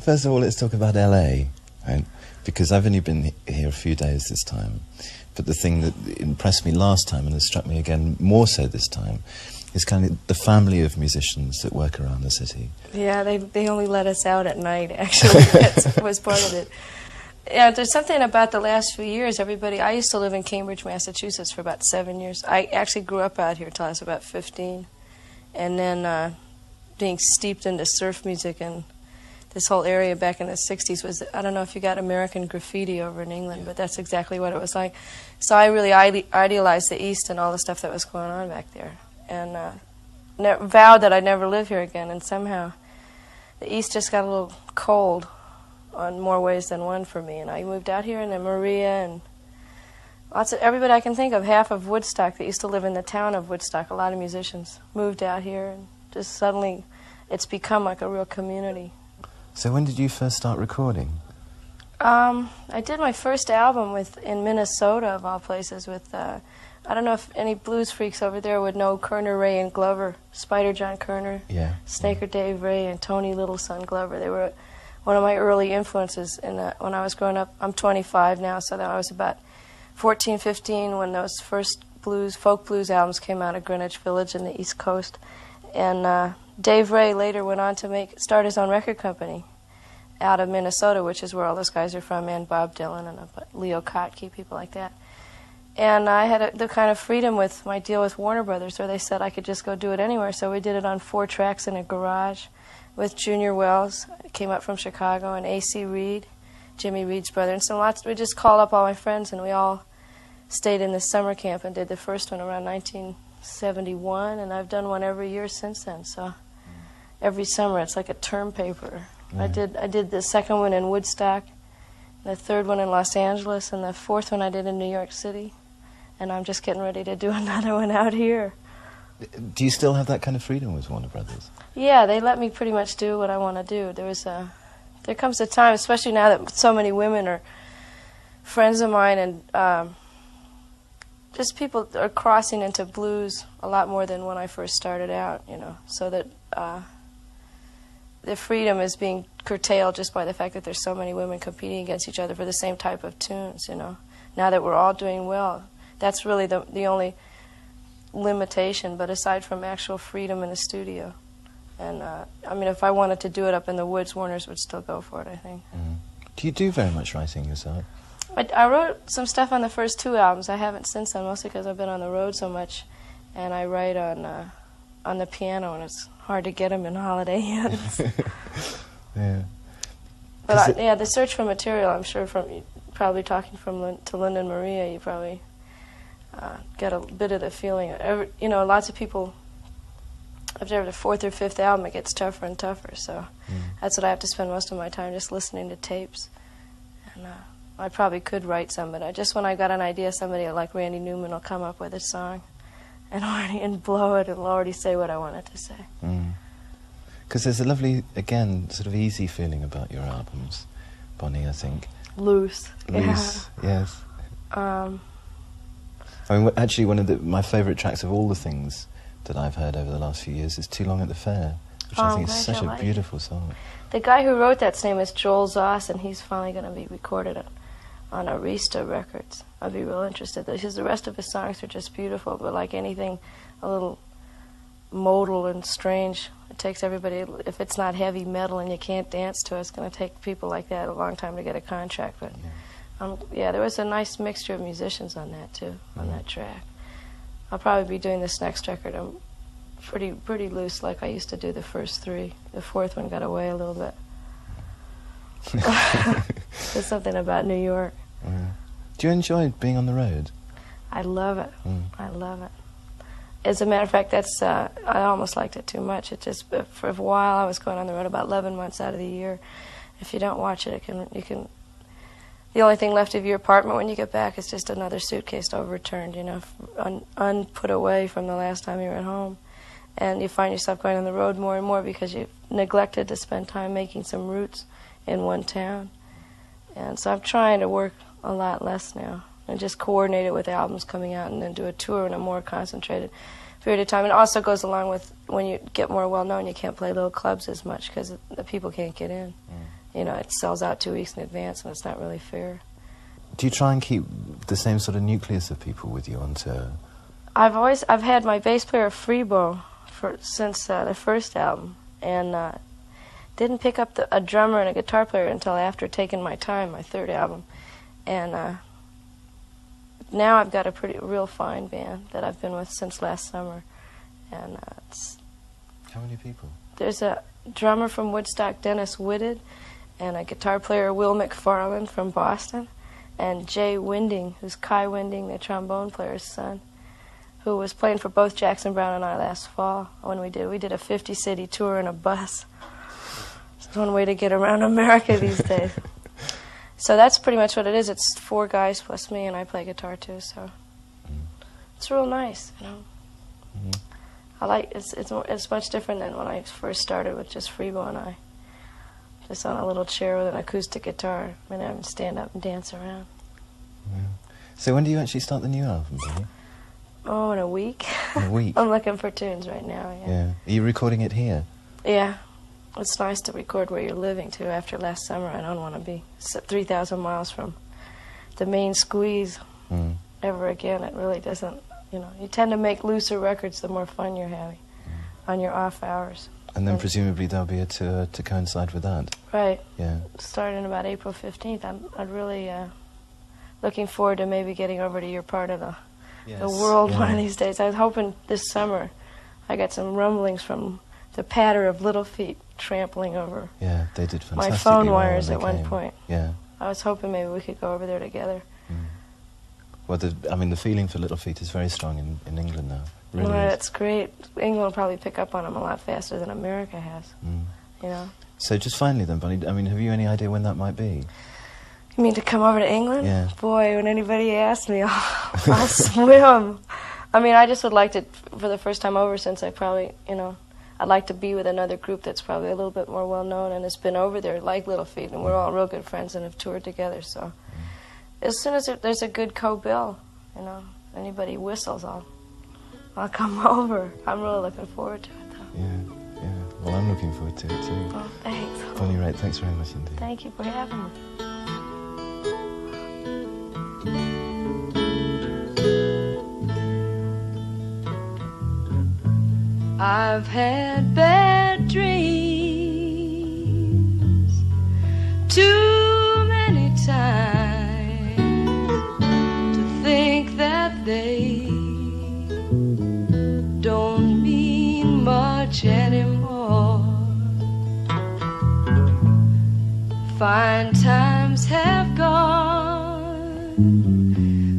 First of all, let's talk about LA, right? Because I've only been here a few days this time. But the thing that impressed me last time, and has struck me again more so this time, is kind of the family of musicians that work around the city. Yeah, they only let us out at night, actually. That was part of it. Yeah, there's something about the last few years, I used to live in Cambridge, Massachusetts for about 7 years. I actually grew up out here until I was about 15. And then being steeped into surf music and this whole area back in the 60s was, I don't know if you got American graffiti over in England, but that's exactly what it was like. So I really idealized the East and all the stuff that was going on back there. And vowed that I'd never live here again, and somehow the East just got a little cold on more ways than one for me. And I moved out here, and then Maria and everybody I can think of, half of Woodstock that used to live in the town of Woodstock, a lot of musicians moved out here, and just suddenly it's become like a real community. So when did you first start recording? I did my first album in Minnesota, of all places, with, I don't know if any blues freaks over there would know Kerner, Ray, and Glover, Spider John Kerner, yeah, Snaker Dave Ray, and Tony Little Son Glover. They were one of my early influences when I was growing up. I'm 25 now, so I was about 14, 15 when those first folk blues albums came out of Greenwich Village in the East Coast. And Dave Ray later went on to start his own record company out of Minnesota, which is where all those guys are from, and Bob Dylan and Leo Kottke, people like that. And I had the kind of freedom with my deal with Warner Brothers where they said I could just go do it anywhere. So we did it on 4 tracks in a garage with Junior Wells, came up from Chicago, and A.C. Reed, Jimmy Reed's brother. And so we just called up all my friends, and we all stayed in this summer camp and did the first one around 1971, and I've done one every year since then. So every summer it's like a term paper. I did the second one in Woodstock, the third one in Los Angeles, and the fourth one I did in New York City. And I'm just getting ready to do another one out here. Do you still have that kind of freedom with Warner Brothers? Yeah, they let me pretty much do what I want to do. There comes a time, especially now that so many women are friends of mine, and just people are crossing into blues a lot more than when I first started out, so that the freedom is being curtailed just by the fact that there's so many women competing against each other for the same type of tunes, Now that we're all doing well, that's really the only limitation, but aside from actual freedom in the studio. And, I mean, if I wanted to do it up in the woods, Warner's would still go for it, I think. Mm. Do you do very much writing yourself? I wrote some stuff on the first 2 albums. I haven't since then, mostly because I've been on the road so much. And I write on the piano, and it's hard to get them in holiday hands. Yeah. But the search for material, I'm sure probably talking to Linda and Maria, you probably get a bit of the feeling. Lots of people, after the 4th or 5th album, it gets tougher and tougher. So that's what I have to spend most of my time, just listening to tapes. And I probably could write some, but when I got an idea, somebody like Randy Newman will come up with a song and blow it and already say what I wanted to say. Because there's a lovely, again, sort of easy feeling about your albums, Bonnie, I think. Loose. Loose, yeah. Yes. I mean, actually, one of my favourite tracks of all the things that I've heard over the last few years is Too Long at the Fair, which I think is such a beautiful song. The guy who wrote that's name is Joel Zoss, and he's finally going to be recorded on Arista Records. I'd be real interested, because the rest of his songs are just beautiful, but like anything a little modal and strange, it takes everybody, if it's not heavy metal and you can't dance to it, it's going to take people like that a long time to get a contract. But there was a nice mixture of musicians on that too, on that track. I'll probably be doing this next record. I'm pretty loose, like I used to do the first 3. The 4th one got away a little bit. There's something about New York. Do you enjoy being on the road? I love it. I love it. As a matter of fact, I almost liked it too much. It just, for a while, I was going on the road about 11 months out of the year. If you don't watch it, the only thing left of your apartment when you get back is just another suitcase overturned, unput away from the last time you were at home. And you find yourself going on the road more and more because you've neglected to spend time making some roots in one town. And so I'm trying to work a lot less now and just coordinate it with albums coming out and then do a tour in a more concentrated period of time. It also goes along with when you get more well-known, you can't play little clubs as much because the people can't get in. you know, it sells out 2 weeks in advance, and it's not really fair. Do you try and keep the same sort of nucleus of people with you on tour? I've had my bass player Freebo since the first album, and didn't pick up a drummer and a guitar player until after Taking My Time, my third album. And now I've got a real fine band that I've been with since last summer. And how many people? There's a drummer from Woodstock, Dennis Whitted, and a guitar player, Will McFarland from Boston, and Jay Winding, who's Kai Winding, the trombone player's son, who was playing for both Jackson Browne and I last fall when we did a 50-city tour in a bus. It's one way to get around America these days. So that's pretty much what it is. It's 4 guys plus me, and I play guitar too. So it's real nice, you know. I like it's much different than when I first started with just Freebo and I, just on a little chair with an acoustic guitar. I mean, I can stand up and dance around. Yeah. So when do you actually start the new album, Bonnie? Oh, in a week. In a week? I'm looking for tunes right now, yeah. Are you recording it here? Yeah. It's nice to record where you're living, too. After last summer, I don't want to be 3,000 miles from the main squeeze ever again. It really doesn't, you know. You tend to make looser records the more fun you're having on your off hours. And then presumably there'll be a tour to coincide with that. Right. Yeah. Starting about April 15th. I'm really looking forward to maybe getting over to your part of the world one of these days. I was hoping this summer. I got some rumblings from the patter of little feet trampling over they did fantastically my phone well wires when at they one came. point. Yeah. I was hoping maybe we could go over there together. Well, the feeling for Little Feat is very strong in England now. Really Well, is. that's great. England will probably pick up on them a lot faster than America has. You know. So just finally then, Bonnie, I mean, have you any idea when that might be? You mean to come over to England? Yeah. Boy, when anybody asks me, I'll swim. I mean, I just would like to, for the first time over since I probably, you know, I'd like to be with another group that's probably a little bit more well-known and has been over there, like Little Feat, and we're all real good friends and have toured together, so as soon as there's a good co-bill, you know, anybody whistles, I'll come over. I'm really looking forward to it, though. Yeah. Well, I'm looking forward to it, too. Oh, thanks. Bonnie Raitt, thanks very much indeed. Thank you for having me. I've had bad dreams too many times to think that they don't mean much anymore. Fine times have gone,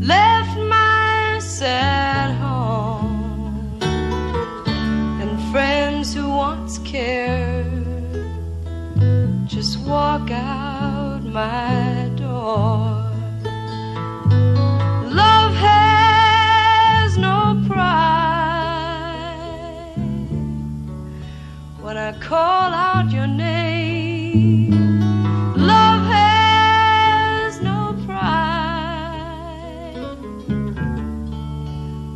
left my sad home, and friends who once cared just walk out my door. Love has no pride. When I call out your name, love has no pride.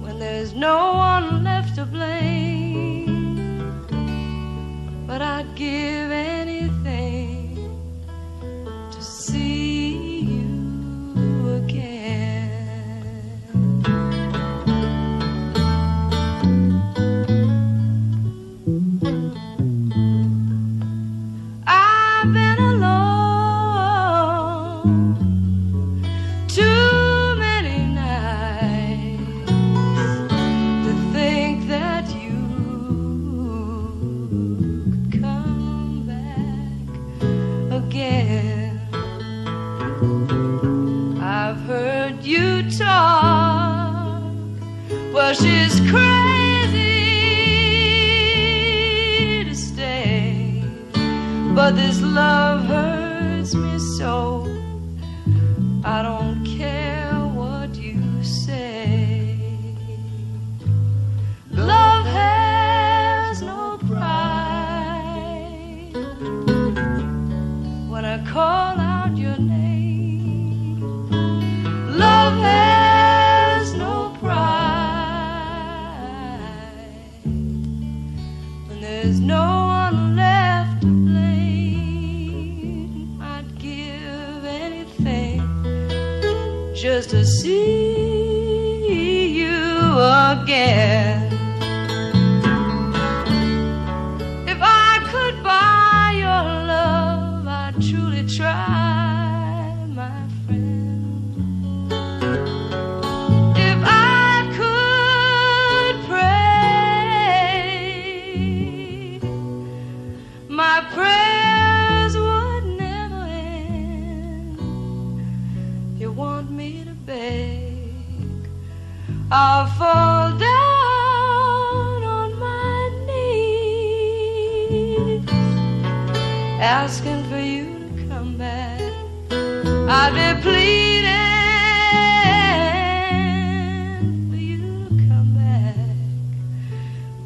When there's no one left to blame, but I'd give anything to see you again. I've been alone too many nights to think that you could come back again. I've heard you talk, well, she's crazy to stay, but this love hurts me so. I don't care what you say. Love has no pride. When I call out your name, love has no pride. When there's no one left to blame, just to see you again. If I could buy your love, I'd truly try, my friend. If I could pray, my prayers would never end. If you want me to beg, I'll fall down on my knees, asking for you to come back. I'll be pleading for you to come back,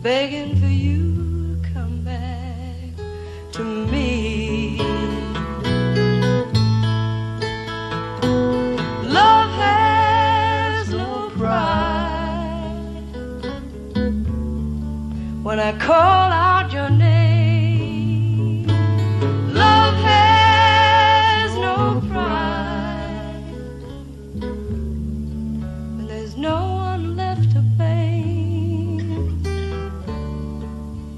begging for you to come back to me. Love has no pride. When I call out your name, love has no pride. When there's no one left to blame,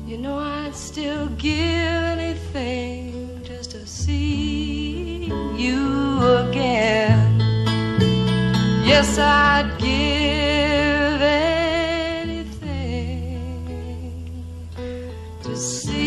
you know I'd still give anything just to see you again. Yes, I'd give anything to see